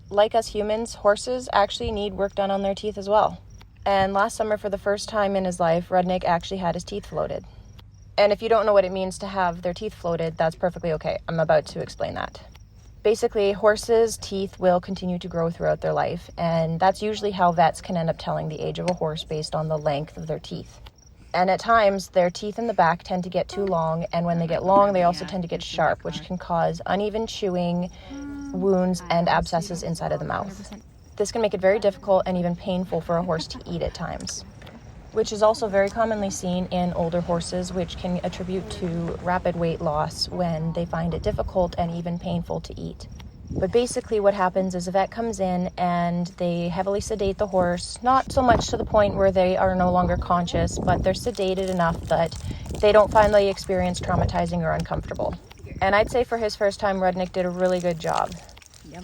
like us humans, horses actually need work done on their teeth as well. And last summer, for the first time in his life, Rudnik actually had his teeth floated. And if you don't know what it means to have their teeth floated, that's perfectly okay. I'm about to explain that. Basically, horses' teeth will continue to grow throughout their life, and that's usually how vets can end up telling the age of a horse based on the length of their teeth. And at times, their teeth in the back tend to get too long, and when they get long, they also tend to get sharp, which can cause uneven chewing, wounds, and abscesses inside of the mouth. This can make it very difficult and even painful for a horse to eat at times, which is also very commonly seen in older horses, which can attribute to rapid weight loss when they find it difficult and even painful to eat. But basically what happens is a vet comes in and they heavily sedate the horse, not so much to the point where they are no longer conscious, but they're sedated enough that they don't find the experience traumatizing or uncomfortable. And I'd say for his first time, Rudnik did a really good job.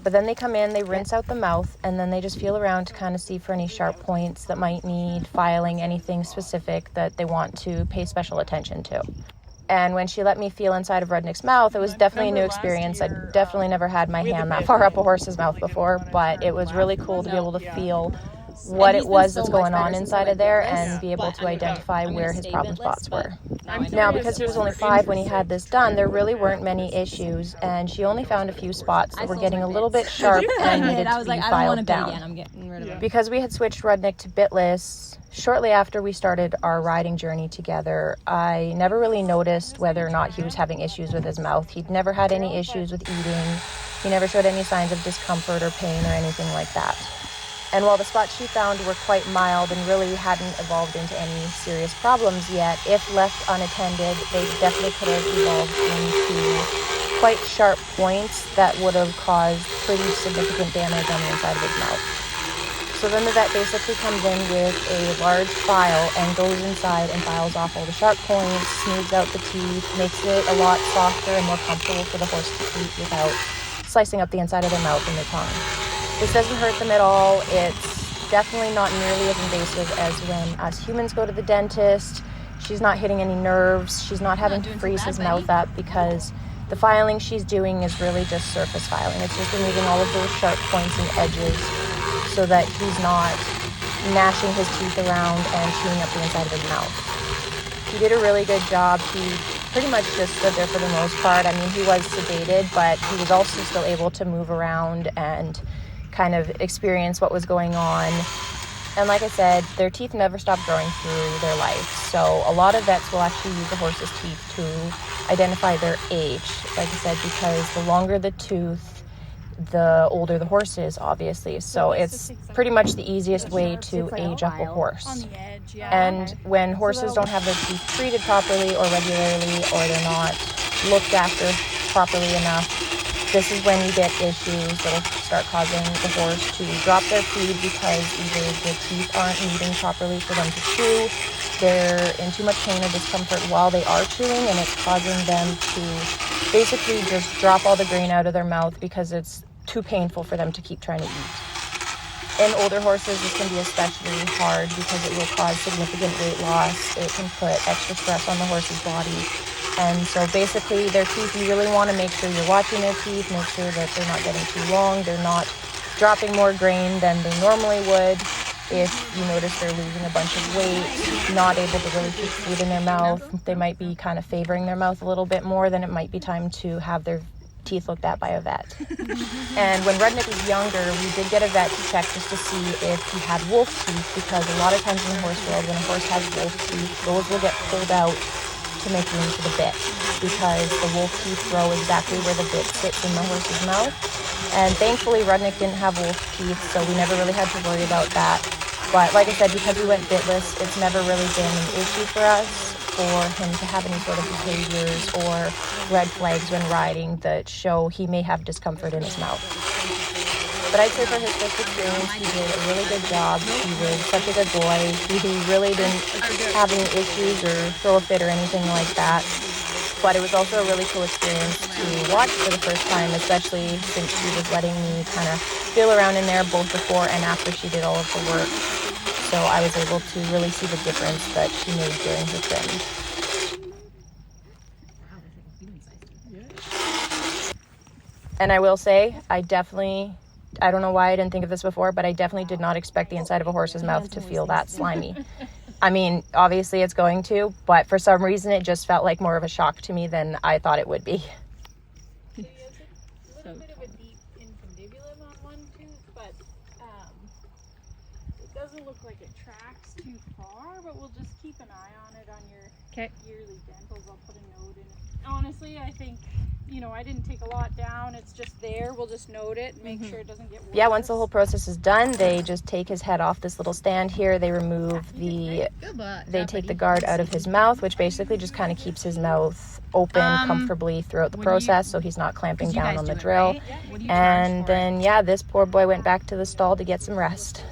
But then they come in, they rinse out the mouth, and then they just feel around to kind of see for any sharp points that might need filing, anything specific that they want to pay special attention to. And when she let me feel inside of Rudnik's mouth, it was definitely a new experience. I'd definitely never had my hand that far up a horse's mouth before, but it was really cool to be able to feel what it was that's going on inside of there and be able to identify where his problem spots were. Now, because he was only 5 when he had this done, there really weren't many issues, and she only found a few spots that were getting a little bit sharp and needed to be filed down. Because we had switched Rudnik to bitless shortly after we started our riding journey together, I never really noticed whether or not he was having issues with his mouth. He'd never had any issues with eating. He never showed any signs of discomfort or pain or anything like that. And while the spots she found were quite mild and really hadn't evolved into any serious problems yet, if left unattended, they definitely could have evolved into quite sharp points that would have caused pretty significant damage on the inside of his mouth. So then the vet basically comes in with a large file and goes inside and files off all the sharp points, smooths out the teeth, makes it a lot softer and more comfortable for the horse to eat without slicing up the inside of their mouth and their tongue. This doesn't hurt them at all. It's definitely not nearly as invasive as when us humans go to the dentist. She's not hitting any nerves. She's not having to freeze his mouth up because the filing she's doing is really just surface filing. It's just removing all of those sharp points and edges so that he's not gnashing his teeth around and chewing up the inside of his mouth. He did a really good job. He pretty much just stood there for the most part. I mean, he was sedated, but he was also still able to move around and kind of experience what was going on. And like I said, their teeth never stop growing through their life. So a lot of vets will actually use a horse's teeth to identify their age, like I said, because the longer the tooth, the older the horse is, obviously. So it's pretty much the easiest way to age up a horse. And when horses don't have their teeth treated properly or regularly, or they're not looked after properly enough, this is when you get issues that'll start causing the horse to drop their feed because either the teeth aren't meeting properly for them to chew, they're in too much pain or discomfort while they are chewing, and it's causing them to basically just drop all the grain out of their mouth because it's too painful for them to keep trying to eat. In older horses, this can be especially hard because it will cause significant weight loss. It can put extra stress on the horse's body. And so basically their teeth, you really want to make sure you're watching their teeth, make sure that they're not getting too long, they're not dropping more grain than they normally would. If you notice they're losing a bunch of weight, not able to really keep food in their mouth, they might be kind of favoring their mouth a little bit more, then it might be time to have their teeth looked at by a vet. And when Rudnik was younger, we did get a vet to check just to see if he had wolf teeth, because a lot of times in the horse world, when a horse has wolf teeth, those will get pulled out to make room for the bit, because the wolf teeth grow exactly where the bit sits in the horse's mouth. And thankfully Rudnik didn't have wolf teeth, so we never really had to worry about that. But like I said, because we went bitless, it's never really been an issue for us for him to have any sort of behaviors or red flags when riding that show he may have discomfort in his mouth. But I'd say for his first experience, he did a really good job. He was such a good boy. He really didn't have any issues or throw a fit or anything like that. But it was also a really cool experience to watch for the first time, especially since she was letting me kind of feel around in there both before and after she did all of the work. So I was able to really see the difference that she made during her training. And I will say, I definitely I don't know why I didn't think of this before, but I definitely did not expect the inside of a horse's mouth to feel that slimy. I mean, obviously it's going to, but for some reason it just felt like more of a shock to me than I thought it would be. So he has a little bit of a deep infundibulum on one tooth, but it doesn't look like it tracks too far, but we'll just keep an eye on it on your yearly dentals. I'll put a note in it. Honestly, I think, you know, I didn't take a lot down. It's just there. We'll just note it and make sure it doesn't get worse. Yeah, once the whole process is done, they just take his head off this little stand here. They remove they take the guard out of his mouth, which basically just kind of keeps his mouth open comfortably throughout the process, so he's not clamping down on the drill. And then, yeah, this poor boy went back to the stall to get some rest.